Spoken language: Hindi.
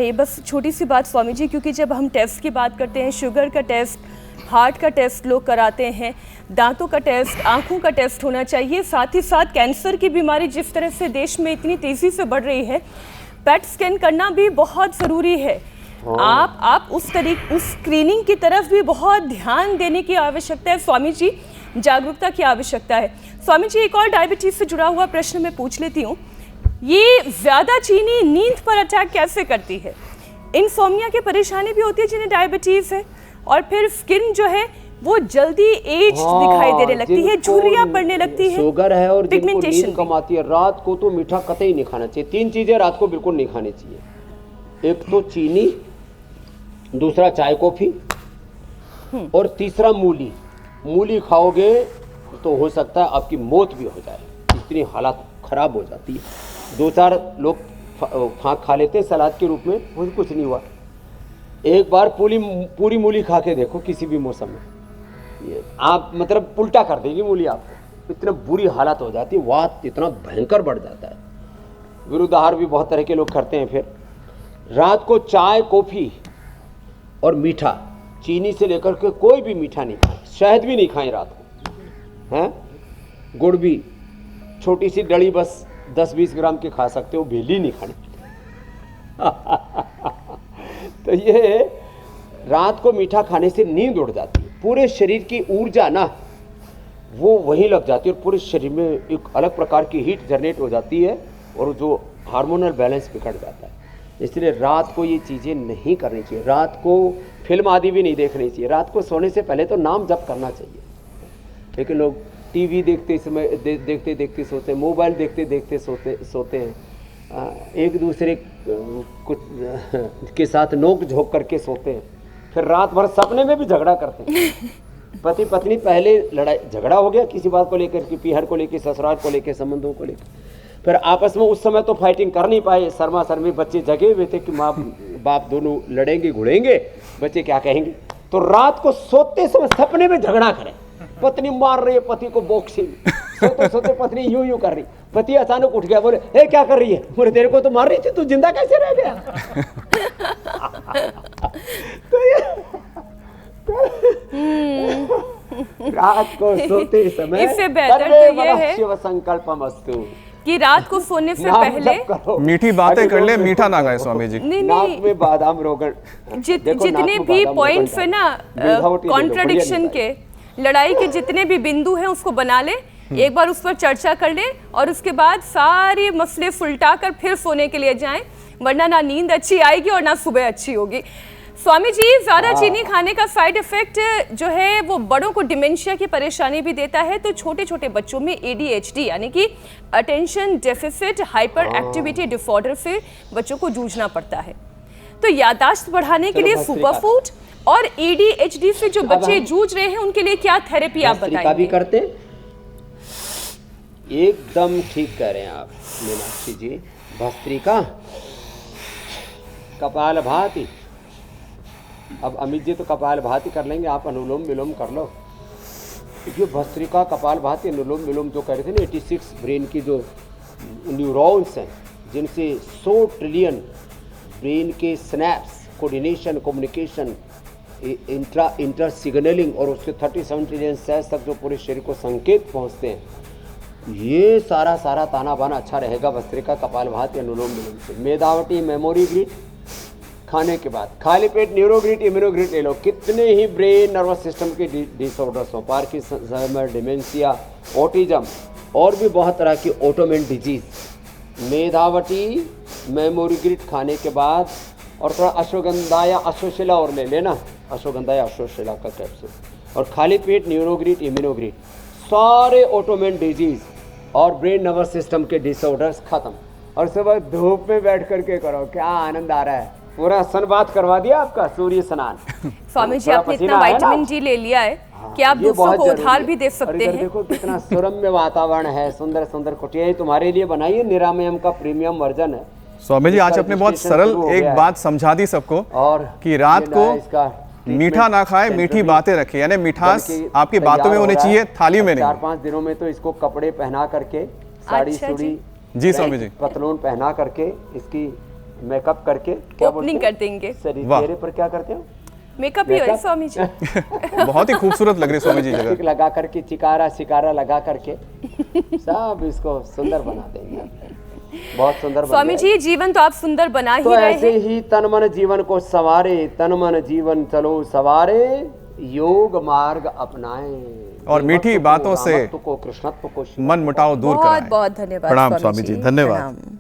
ये बस छोटी सी बात स्वामी जी, क्योंकि जब हम टेस्ट की बात करते हैं, शुगर का टेस्ट, हार्ट का टेस्ट लोग कराते हैं, दांतों का टेस्ट, आंखों का टेस्ट होना चाहिए, साथ ही साथ कैंसर की बीमारी जिस तरह से देश में इतनी तेज़ी से बढ़ रही है, पेट स्कैन करना भी बहुत ज़रूरी है। आप उस स्क्रीनिंग की तरफ भी बहुत ध्यान देने की आवश्यकता है स्वामी जी, जागरूकता की आवश्यकता है। स्वामी जी, एक और डायबिटीज़ से जुड़ा हुआ प्रश्न मैं पूछ लेती हूँ, ये ज़्यादा चीनी नींद पर अटैक कैसे करती है? इनसोम्निया की परेशानी भी होती है जिन्हें डायबिटीज़ है, और फिर स्किन जो है वो जल्दी एज दिखाई देने लगती है, झुर्रियाँ पड़ने लगती है, शुगर है और जिनको पिगमेंटेशन नींद कम आती है। रात को तो मीठा कतई नहीं खाना चाहिए। 3 चीज़ें रात को बिल्कुल नहीं खानी चाहिए। एक तो चीनी, दूसरा चाय कॉफ़ी, और तीसरा मूली। मूली खाओगे तो हो सकता है आपकी मौत भी हो जाए, इतनी हालत ख़राब हो जाती है। 2-4 लोग फाँक खा लेते हैं सलाद के रूप में, वो कुछ नहीं हुआ। एक बार पूरी मूली खा के देखो किसी भी मौसम में, ये आप मतलब उल्टा कर देगी मूली आपको, इतना बुरी हालत हो जाती है, वात इतना भयंकर बढ़ जाता है। विरुद्धाहार भी बहुत तरह के लोग करते हैं। फिर रात को चाय कॉफ़ी और मीठा, चीनी से लेकर के कोई भी मीठा नहीं खाएं, शहद भी नहीं खाएं रात को, हैं? गुड़ भी छोटी सी डली बस 10-20 ग्राम के खा सकते हो, भेली नहीं खानी। तो ये रात को मीठा खाने से नींद उड़ जाती है, पूरे शरीर की ऊर्जा ना वो वहीं लग जाती है, और पूरे शरीर में एक अलग प्रकार की हीट जनरेट हो जाती है, और जो हार्मोनल बैलेंस बिगड़ जाता है। इसलिए रात को ये चीज़ें नहीं करनी चाहिए। रात को फिल्म आदि भी नहीं देखनी चाहिए। रात को सोने से पहले तो नाम जप करना चाहिए। लेकिन लोग टीवी देखते समय देखते देखते सोते हैं, मोबाइल देखते देखते सोते हैं, एक दूसरे कुछ के साथ नोक झोंक करके सोते हैं, फिर रात भर सपने में भी झगड़ा करते हैं। पति पत्नी पहले लड़ाई झगड़ा हो गया किसी बात को लेकर कि पीहर को लेकर, ससुराल को लेकर, संबंधों को लेकर, फिर आपस में उस समय तो फाइटिंग कर नहीं पाए, शर्मा शर्मी बच्चे जगे हुए थे कि माँ बाप दोनों लड़ेंगे घुड़ेंगे, बच्चे क्या कहेंगे। तो रात को सोते समय सपने में झगड़ा करें, पत्नी मार रही है पति को बॉक्सिंग, सोते सोते पत्नी यूं यूं कर रही, पति अचानक उठ गया, बोले ए क्या कर रही है? बोले तेरे को तो मार रही थी, तू जिंदा कैसे रह गया? रात को सोते समय इससे बेहतर तो ये है शिव संकल्पमस्तु कि रात को सोने से पहले मीठी बातें कर ले, मीठा ना खाए स्वामी जी। नाक में बादाम रोगन, जितने भी पॉइंट्स है ना कॉन्ट्रडिक्शन के, लड़ाई के जितने भी बिंदु हैं उसको बना ले, एक बार उस पर चर्चा कर ले, और उसके बाद सारे मसले सुलटा कर फिर सोने के लिए जाएं, वरना ना नींद अच्छी आएगी और ना सुबह अच्छी होगी। स्वामी जी, ज़्यादा चीनी खाने का साइड इफेक्ट जो है वो बड़ों को डिमेंशिया की परेशानी भी देता है, तो छोटे छोटे बच्चों में ADHD यानी कि attention deficit hyper activity disorder से बच्चों को जूझना पड़ता है। तो याददाश्त बढ़ाने के लिए सुपर फूड, और ADHD से जो बच्चे जूझ रहे हैं उनके लिए क्या थेरेपी आप बताएंगे? भी करते हैं, एकदम ठीक कह रहे हैं आप मीनाक्षी जी। भस्त्रिका, कपालभाति, अब अमित जी तो कपालभाति कर लेंगे, आप अनुलोम विलोम कर लो। ये भस्त्रिका, कपालभाति, अनुलोम विलोम जो कह रहे थे ना, 86 ब्रेन की जो न्यूरॉन्स हैं जिनसे 100 ट्रिलियन ब्रेन के snaps, coordination, communication, inter signalling, और उसके 37 ट्रिलियन सेल्स तक जो पूरे शरीर को संकेत पहुंचते हैं, ये सारा ताना बाना अच्छा रहेगा भस्त्रिका, कपालभाति, अनुलोम विलोम से। मेधावटी, मेमोरी ग्रिड खाने के बाद, खाली पेट न्यूरोग्रिड, इम्यूनोग्रिड ले लो। कितने ही ब्रेन नर्वस सिस्टम के डिसऑर्डर्स हो, पार्किंसन, डिमेंशिया, ऑटिज्म, और भी बहुत तरह की ऑटोमेन डिजीज। मेधावटी, मेमोरी ग्रिड खाने के बाद, और थोड़ा अश्वगंधा या अश्वशिला और ले लेना, अश्वगंधा या अश्वशिला का कैप्सूल, और खाली पेट न्यूरोग्रिड, इम्यूनोग्रिड, सारे ऑटोमेन डिजीज और ब्रेन नर्वस सिस्टम के डिसऑर्डर्स खत्म। और सुबह धूप में बैठ करके करो, क्या आनंद आ रहा है, पूरा सनबाथ करवा दिया आपका, सूर्य स्नान। स्वामी जी, आपने इतना विटामिन जी ले लिया है कि आप दूसरों को उधार भी दे सकते हैं। देखो कितना सुरम्य वातावरण है, सुंदर सुंदर कुटिया तुम्हारे लिए बनाई है, निरामयम का प्रीमियम वर्जन है। स्वामी जी, आज आपने बहुत सरल एक बात समझा दी सबको, और कि रात को मीठा ना खाए, मीठी बातें रखे, यानी मिठास आपकी बातों में होनी चाहिए, थाली में नहीं। 4-5 दिनों में तो इसको कपड़े पहना करके, साड़ी सुड़ी जी स्वामी जी, पतलून पहना करके, इसकी मेकअप करके क्या बोलते ओपनिंग हैं? कर देंगे। शरीर वाह। चेहरे पर क्या करते हो? मेकअप ही है स्वामी जी। बहुत ही खूबसूरत लग रही है स्वामी जी लिपस्टिक जगह। लगा करके, चिकारा शिकारा लगा करके सब इसको सुंदर बना देंगे। बहुत सुंदर बन स्वामी जाएगा। जी जीवन तो आप सुंदर बना तो ही रहे ऐसे हैं। ही तन मन जीवन को सवारे, तन मन जीवन चलो सवारे, योग मार्ग अपनाएं और मीठी देवत्व को, बातों से रामत्व को, कृष्णत्व को मन मुटाव दूर बहुत कराएं। बहुत धन्यवाद प्रणाम स्वामी जी, धन्यवाद। प्रणाम।